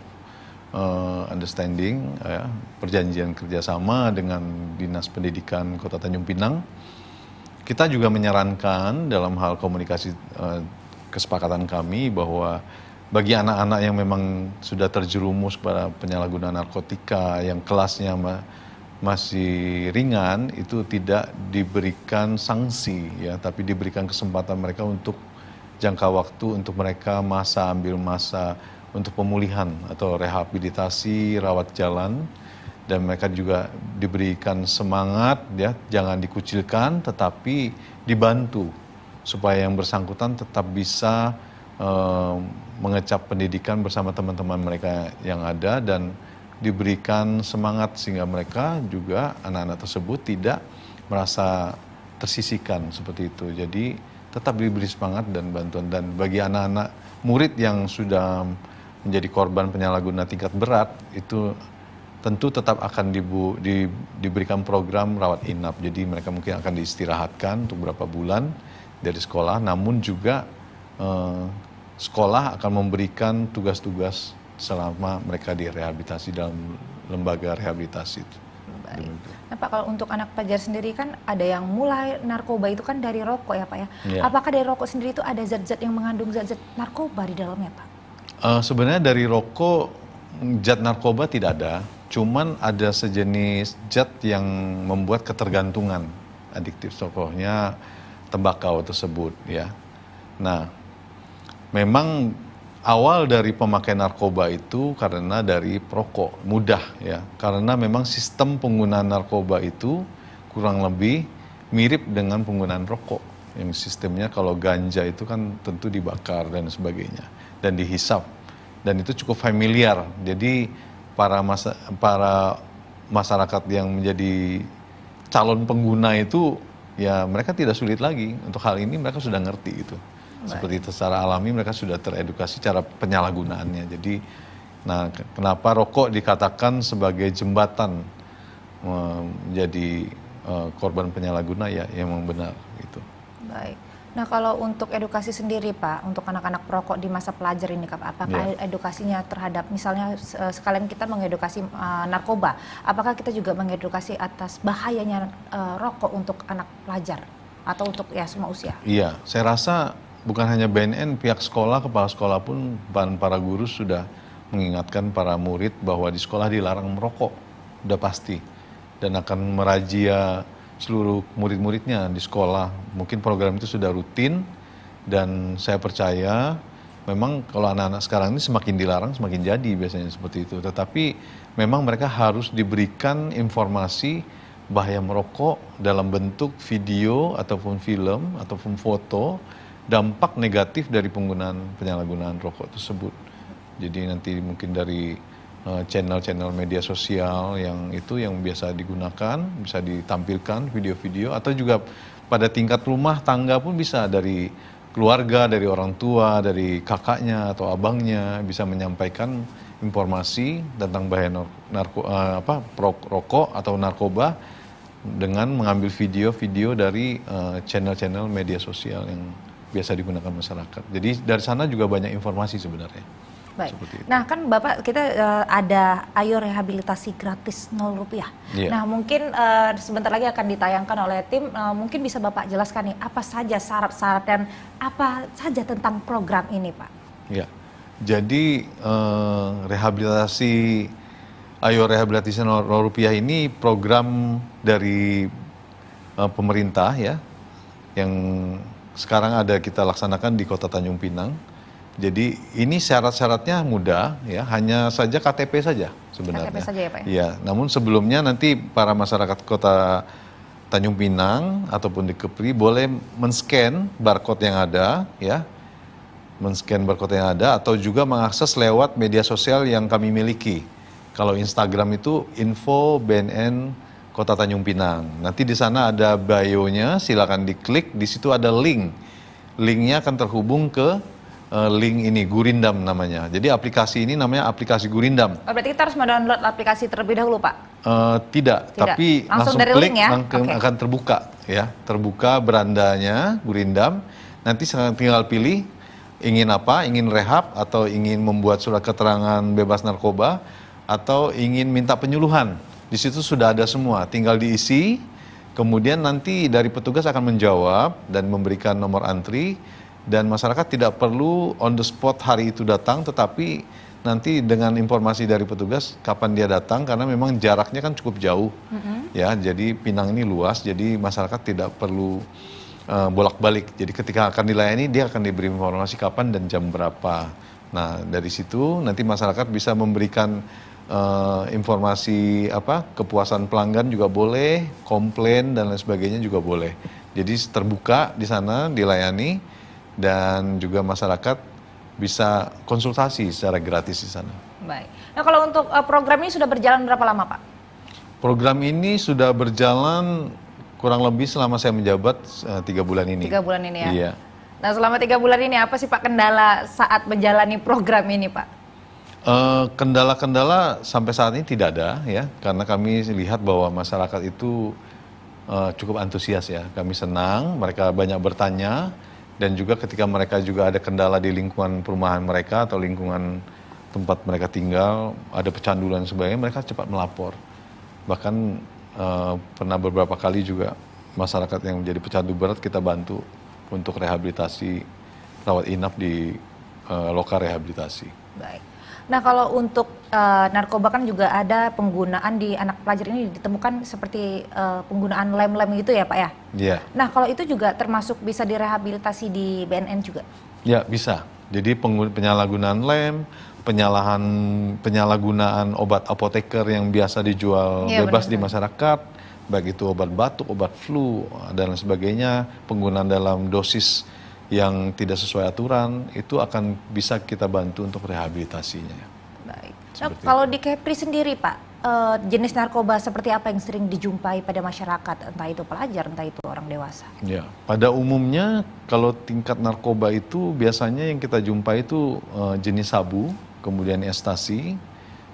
understanding, ya, perjanjian kerjasama dengan Dinas Pendidikan Kota Tanjung Pinang. Kita juga menyarankan dalam hal komunikasi kesepakatan kami bahwa bagi anak-anak yang memang sudah terjerumus pada penyalahgunaan narkotika yang kelasnya masih ringan, itu tidak diberikan sanksi ya, tapi diberikan kesempatan mereka untuk jangka waktu untuk mereka ambil masa untuk pemulihan atau rehabilitasi, rawat jalan, dan mereka juga diberikan semangat ya, jangan dikucilkan tetapi dibantu supaya yang bersangkutan tetap bisa mengecap pendidikan bersama teman-teman mereka yang ada, dan diberikan semangat sehingga mereka juga anak-anak tersebut tidak merasa tersisihkan seperti itu. Jadi tetap diberi semangat dan bantuan. Dan bagi anak-anak murid yang sudah menjadi korban penyalahgunaan tingkat berat, itu tentu tetap akan diberikan program rawat inap. Jadi mereka mungkin akan diistirahatkan untuk beberapa bulan dari sekolah, namun juga sekolah akan memberikan tugas-tugas selama mereka direhabilitasi dalam lembaga rehabilitasi itu. Baik. Nah Pak, kalau untuk anak pelajar sendiri kan ada yang mulai narkoba itu kan dari rokok ya Pak ya. Ya. Apakah dari rokok sendiri itu ada zat-zat yang mengandung zat-zat narkoba di dalamnya Pak? Sebenarnya dari rokok zat narkoba tidak ada, cuman ada sejenis zat yang membuat ketergantungan adiktif, contohnya tembakau tersebut ya. Nah, memang awal dari pemakaian narkoba itu karena dari perokok, mudah ya. Karena memang sistem penggunaan narkoba itu kurang lebih mirip dengan penggunaan rokok. Yang sistemnya kalau ganja itu kan tentu dibakar dan sebagainya dan dihisap. Dan itu cukup familiar. Jadi para masyarakat yang menjadi calon pengguna itu ya mereka tidak sulit lagi untuk hal ini, mereka sudah ngerti gitu. Seperti itu secara alami mereka sudah teredukasi cara penyalahgunaannya. Jadi, nah kenapa rokok dikatakan sebagai jembatan menjadi korban penyalahguna ya memang benar gitu. Baik. Nah kalau untuk edukasi sendiri Pak, untuk anak-anak perokok di masa pelajar ini apakah edukasinya terhadap misalnya sekalian kita mengedukasi narkoba, apakah kita juga mengedukasi atas bahayanya rokok untuk anak pelajar atau untuk ya semua usia? Iya, saya rasa bukan hanya BNN, pihak sekolah, kepala sekolah pun para guru sudah mengingatkan para murid bahwa di sekolah dilarang merokok, udah pasti, dan akan merazia seluruh murid-muridnya di sekolah. Mungkin program itu sudah rutin dan saya percaya memang kalau anak-anak sekarang ini semakin dilarang semakin jadi biasanya seperti itu. Tetapi memang mereka harus diberikan informasi bahaya merokok dalam bentuk video ataupun film ataupun foto, dampak negatif dari penyalahgunaan rokok tersebut. Jadi nanti mungkin dari channel-channel media sosial yang biasa digunakan, bisa ditampilkan video-video, atau juga pada tingkat rumah tangga pun bisa, dari keluarga, dari orang tua, dari kakaknya atau abangnya bisa menyampaikan informasi tentang bahaya rokok atau narkoba dengan mengambil video-video dari channel-channel media sosial yang biasa digunakan masyarakat. Jadi dari sana juga banyak informasi sebenarnya. Baik. Nah kan Bapak kita ada Ayo Rehabilitasi Gratis Rp0. Yeah. Nah mungkin sebentar lagi akan ditayangkan oleh tim. Mungkin bisa Bapak jelaskan nih apa saja syarat-syarat dan apa saja tentang program ini Pak? Ya, jadi rehabilitasi Ayo Rehabilitasi Rp0 ini program dari pemerintah ya, yang sekarang ada kita laksanakan di Kota Tanjung Pinang. Jadi ini syarat-syaratnya mudah ya, hanya saja KTP saja sebenarnya. KTP saja ya Pak? Iya, namun sebelumnya nanti para masyarakat Kota Tanjung Pinang ataupun di Kepri boleh men-scan barcode yang ada ya, men-scan barcode yang ada atau juga mengakses lewat media sosial yang kami miliki. Kalau Instagram itu info BNN Kota Tanjung Pinang. Nanti di sana ada bio-nya, silakan diklik, di situ ada link. Linknya akan terhubung ke link ini, Gurindam namanya. Jadi aplikasi ini namanya aplikasi Gurindam. Berarti kita harus mendownload aplikasi terlebih dahulu Pak? Tidak, tapi langsung dari klik link ya? akan terbuka ya. Terbuka berandanya Gurindam, nanti tinggal pilih ingin apa, ingin rehab atau ingin membuat surat keterangan bebas narkoba atau ingin minta penyuluhan. Di situ sudah ada semua, tinggal diisi, kemudian nanti dari petugas akan menjawab dan memberikan nomor antri. Dan masyarakat tidak perlu on the spot hari itu datang, tetapi nanti dengan informasi dari petugas kapan dia datang, karena memang jaraknya kan cukup jauh ya, jadi Pinang ini luas, jadi masyarakat tidak perlu bolak-balik. Jadi ketika akan dilayani dia akan diberi informasi kapan dan jam berapa. Nah dari situ nanti masyarakat bisa memberikan informasi kepuasan pelanggan juga boleh, komplain dan lain sebagainya juga boleh. Jadi terbuka di sana, dilayani. Dan juga masyarakat bisa konsultasi secara gratis di sana. Baik. Nah kalau untuk program ini sudah berjalan berapa lama Pak? Program ini sudah berjalan kurang lebih selama saya menjabat 3 bulan ini. 3 bulan ini ya? Iya. Nah selama 3 bulan ini apa sih Pak kendala saat menjalani program ini Pak? Kendala-kendala sampai saat ini tidak ada ya, karena kami lihat bahwa masyarakat itu cukup antusias ya. Kami senang, mereka banyak bertanya, dan juga ketika mereka juga ada kendala di lingkungan perumahan mereka atau lingkungan tempat mereka tinggal, ada pecanduan dan sebagainya, mereka cepat melapor. Bahkan pernah beberapa kali juga masyarakat yang menjadi pecandu berat kita bantu untuk rehabilitasi, rawat inap di lokal rehabilitasi. Baik. Nah, kalau untuk narkoba kan juga ada penggunaan di anak pelajar ini ditemukan seperti penggunaan lem-lem gitu ya Pak ya? Iya. Nah, kalau itu juga termasuk bisa direhabilitasi di BNN juga? Ya, bisa. Jadi penyalahgunaan lem, penyalahgunaan obat apoteker yang biasa dijual bebas di masyarakat, baik itu obat batuk, obat flu, dan sebagainya, penggunaan dalam dosis yang tidak sesuai aturan, itu akan bisa kita bantu untuk rehabilitasinya. Baik. Nah, kalau di Kepri sendiri Pak, jenis narkoba seperti apa yang sering dijumpai pada masyarakat, entah itu pelajar, entah itu orang dewasa? Ya, pada umumnya kalau tingkat narkoba itu biasanya yang kita jumpai itu jenis sabu, kemudian ekstasi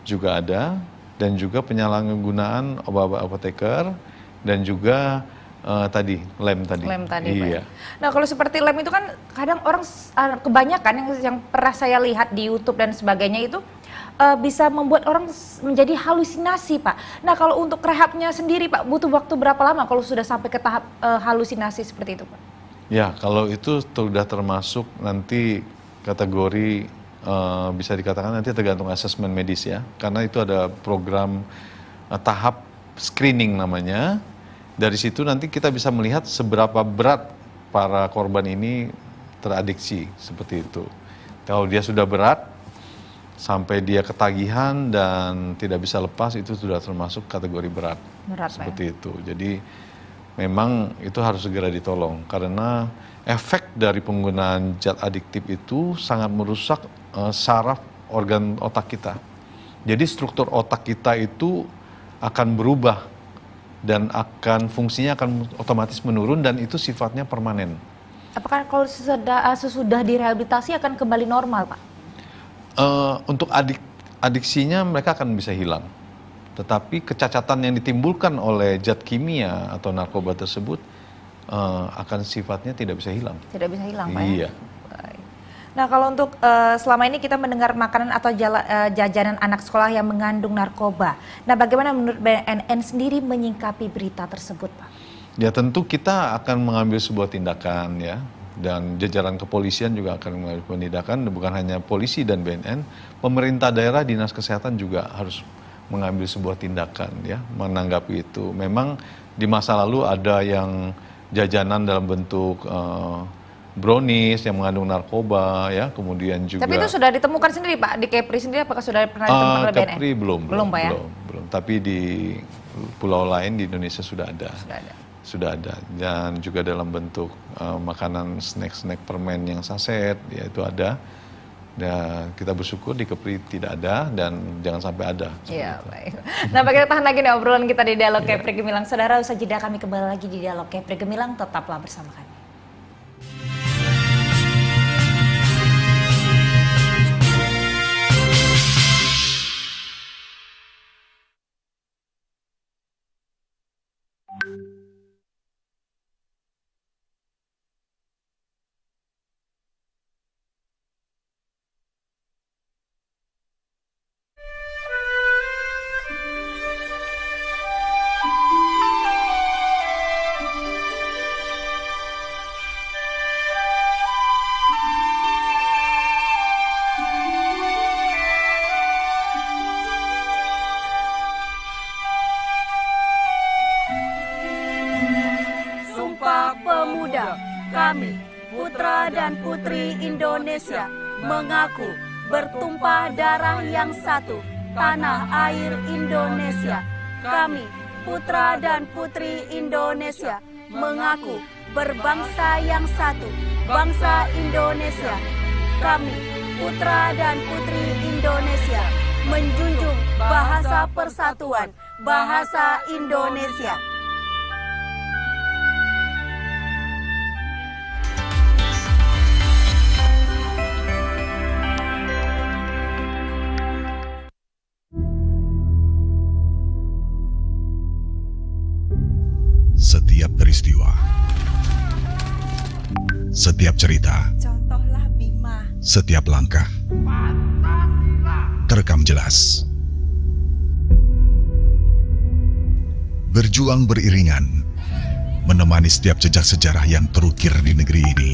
juga ada, dan juga penyalahgunaan obat-obat apoteker, dan juga tadi lem tadi. Lem tadi, iya. Pak. Nah, kalau seperti lem itu kan kadang orang kebanyakan yang pernah saya lihat di YouTube dan sebagainya itu bisa membuat orang menjadi halusinasi, Pak. Nah, kalau untuk rehabnya sendiri, Pak, butuh waktu berapa lama kalau sudah sampai ke tahap halusinasi seperti itu, Pak? Ya, kalau itu sudah termasuk nanti kategori bisa dikatakan nanti tergantung asesmen medis ya, karena itu ada program tahap screening namanya. Dari situ nanti kita bisa melihat seberapa berat para korban ini teradiksi, seperti itu. Kalau dia sudah berat, sampai dia ketagihan dan tidak bisa lepas, itu sudah termasuk kategori berat. Seperti itu. Jadi memang itu harus segera ditolong, karena efek dari penggunaan zat adiktif itu sangat merusak saraf organ otak kita. Jadi struktur otak kita itu akan berubah, dan fungsinya akan otomatis menurun, dan itu sifatnya permanen. Apakah kalau sesudah direhabilitasi akan kembali normal, Pak? Untuk adiksinya mereka akan bisa hilang. Tetapi kecacatan yang ditimbulkan oleh zat kimia atau narkoba tersebut akan sifatnya tidak bisa hilang. Tidak bisa hilang, Pak ya? Iya. Nah, kalau untuk selama ini kita mendengar makanan atau jajanan anak sekolah yang mengandung narkoba. Nah, bagaimana menurut BNN sendiri menyingkapi berita tersebut, Pak? Ya, tentu kita akan mengambil sebuah tindakan ya, dan jajaran kepolisian juga akan mengambil tindakan, bukan hanya polisi dan BNN, pemerintah daerah, dinas kesehatan juga harus mengambil sebuah tindakan ya, menanggapi itu. Memang di masa lalu ada yang jajanan dalam bentuk brownies yang mengandung narkoba ya, kemudian juga. Tapi itu sudah ditemukan sendiri, Pak, di Kepri sendiri, apakah sudah pernah ditemukan oleh BNN? Kepri belum, Pak ya? Belum. Tapi di pulau lain di Indonesia sudah ada. Sudah ada. Dan juga dalam bentuk makanan snack permen yang saset, ya itu ada. Dan kita bersyukur di Kepri tidak ada, dan jangan sampai ada. Iya, baik. Nah, kita tahan lagi nih obrolan kita di Dialog Kepri Gemilang. Saudara, usai jeda kami kembali lagi di Dialog Kepri Gemilang, tetaplah bersama kami. Kami, putra dan putri Indonesia, mengaku bertumpah darah yang satu, tanah air Indonesia. Kami, putra dan putri Indonesia, mengaku berbangsa yang satu, bangsa Indonesia. Kami, putra dan putri Indonesia, menjunjung bahasa persatuan, bahasa Indonesia. Setiap peristiwa, setiap cerita, Contohlah Bima. setiap langkah terekam jelas. Berjuang beriringan, menemani setiap jejak sejarah yang terukir di negeri ini.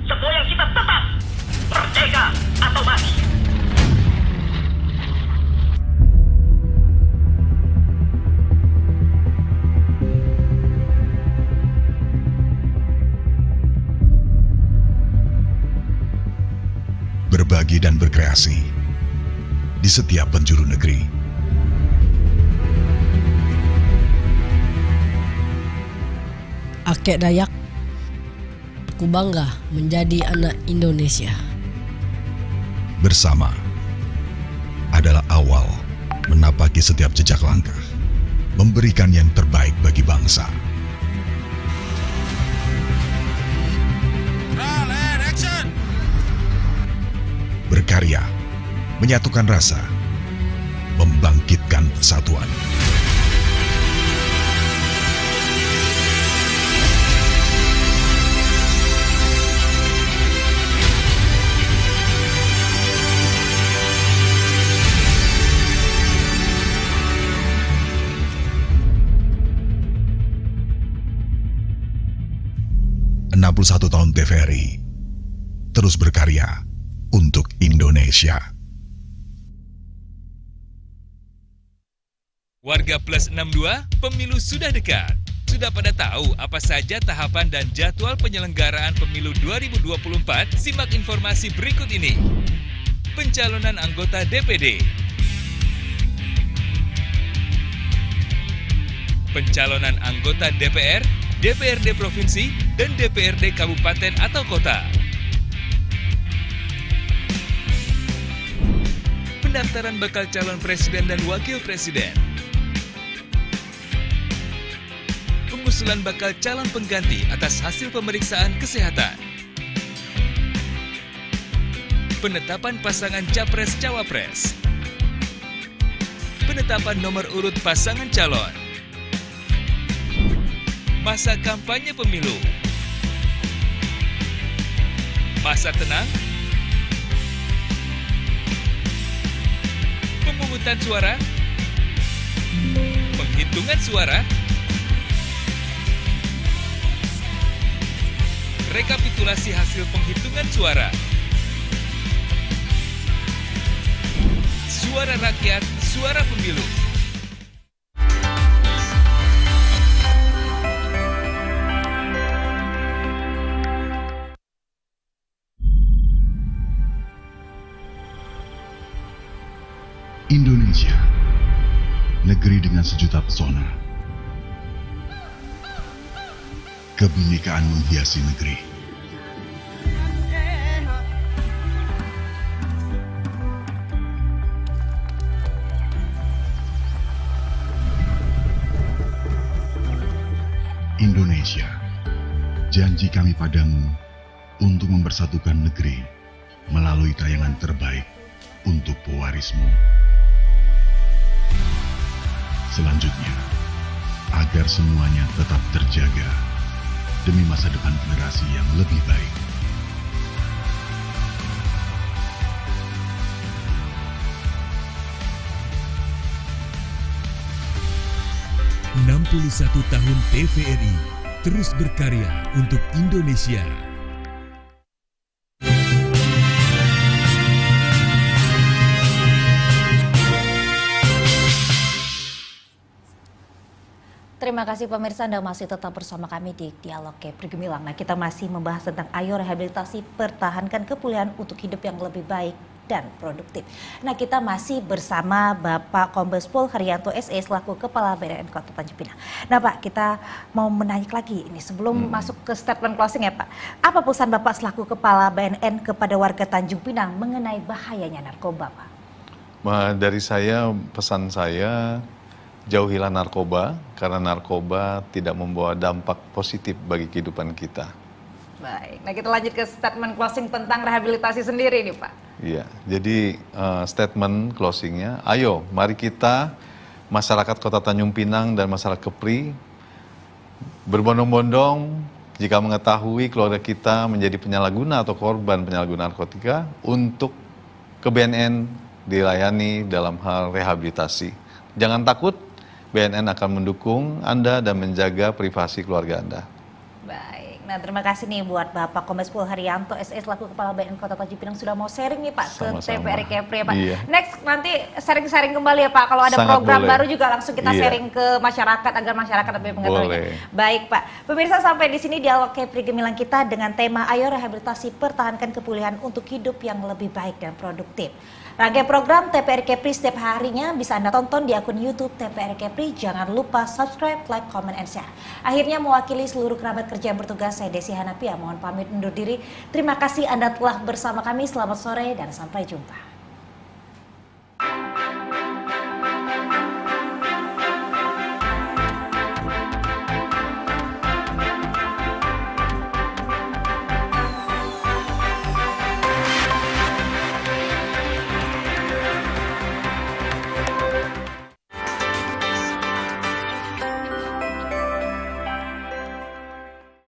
Semboyan kita tetap merdeka atau mati. Berbagi dan berkreasi di setiap penjuru negeri. Akek Dayak, aku bangga menjadi anak Indonesia. Bersama adalah awal menapaki setiap jejak langkah, memberikan yang terbaik bagi bangsa. Berkarya, menyatukan rasa, membangkitkan persatuan. Satu tahun TVRI terus berkarya untuk Indonesia. Warga Plus 62, pemilu sudah dekat. Sudah pada tahu apa saja tahapan dan jadwal penyelenggaraan pemilu 2024? Simak informasi berikut ini. Pencalonan anggota DPD. Pencalonan anggota DPR, DPRD Provinsi, dan DPRD Kabupaten atau Kota. Pendaftaran bakal calon presiden dan wakil presiden. Pengusulan bakal calon pengganti atas hasil pemeriksaan kesehatan. Penetapan pasangan Capres-Cawapres. Penetapan nomor urut pasangan calon. Masa kampanye pemilu. Masa tenang. Pemungutan suara. Penghitungan suara. Rekapitulasi hasil penghitungan suara. Suara rakyat, suara pemilu. Indonesia, negeri dengan sejuta pesona. Kebinekaan menghiasi negeri. Indonesia, janji kami padamu untuk mempersatukan negeri melalui tayangan terbaik untuk pewarismu. Selanjutnya, agar semuanya tetap terjaga demi masa depan generasi yang lebih baik. (61 tahun TVRI) terus berkarya untuk Indonesia. Terima kasih pemirsa, Anda masih tetap bersama kami di Dialog Kepri Gemilang. Nah, kita masih membahas tentang Ayo Rehabilitasi Pertahankan Kepulihan untuk Hidup yang Lebih Baik dan Produktif. Nah, kita masih bersama Bapak Kombes Pol Haryanto SE selaku Kepala BNN Kota Tanjung Pinang. Nah Pak, kita mau menaik lagi ini sebelum masuk ke statement closing ya Pak. Apa pesan Bapak selaku Kepala BNN kepada warga Tanjung Pinang mengenai bahayanya narkoba Pak? Dari saya, pesan saya, jauhilah narkoba, karena narkoba tidak membawa dampak positif bagi kehidupan kita. Baik, nah kita lanjut ke statement closing tentang rehabilitasi sendiri nih Pak. Iya, jadi statement closingnya, ayo mari kita masyarakat Kota Tanjung Pinang dan masyarakat Kepri berbondong-bondong jika mengetahui keluarga kita menjadi penyalahguna atau korban penyalahgunaan narkotika untuk ke BNN dilayani dalam hal rehabilitasi. Jangan takut, BNN akan mendukung Anda dan menjaga privasi keluarga Anda. Baik, nah terima kasih nih buat Bapak Kombes Pol Haryanto SS selaku Kepala BNN Kota Tanjung Pinang sudah mau sharing nih Pak Sama-sama. ke TPRI Kepri ya Pak. Iya. Next nanti sharing-sharing kembali ya Pak, kalau ada Sangat program boleh. baru juga langsung kita Iya. sharing ke masyarakat agar masyarakat lebih mengetahui. Boleh. Baik Pak, pemirsa sampai di sini dialog Kepri Gemilang kita dengan tema Ayo Rehabilitasi Pertahankan Kepulihan untuk Hidup yang Lebih Baik dan Produktif. Rangkaian program TPRI Kepri setiap harinya bisa Anda tonton di akun YouTube TPRI Kepri. Jangan lupa subscribe, like, comment, and share. Akhirnya mewakili seluruh kerabat kerja yang bertugas, saya Desi Hanapia mohon pamit undur diri. Terima kasih Anda telah bersama kami. Selamat sore dan sampai jumpa.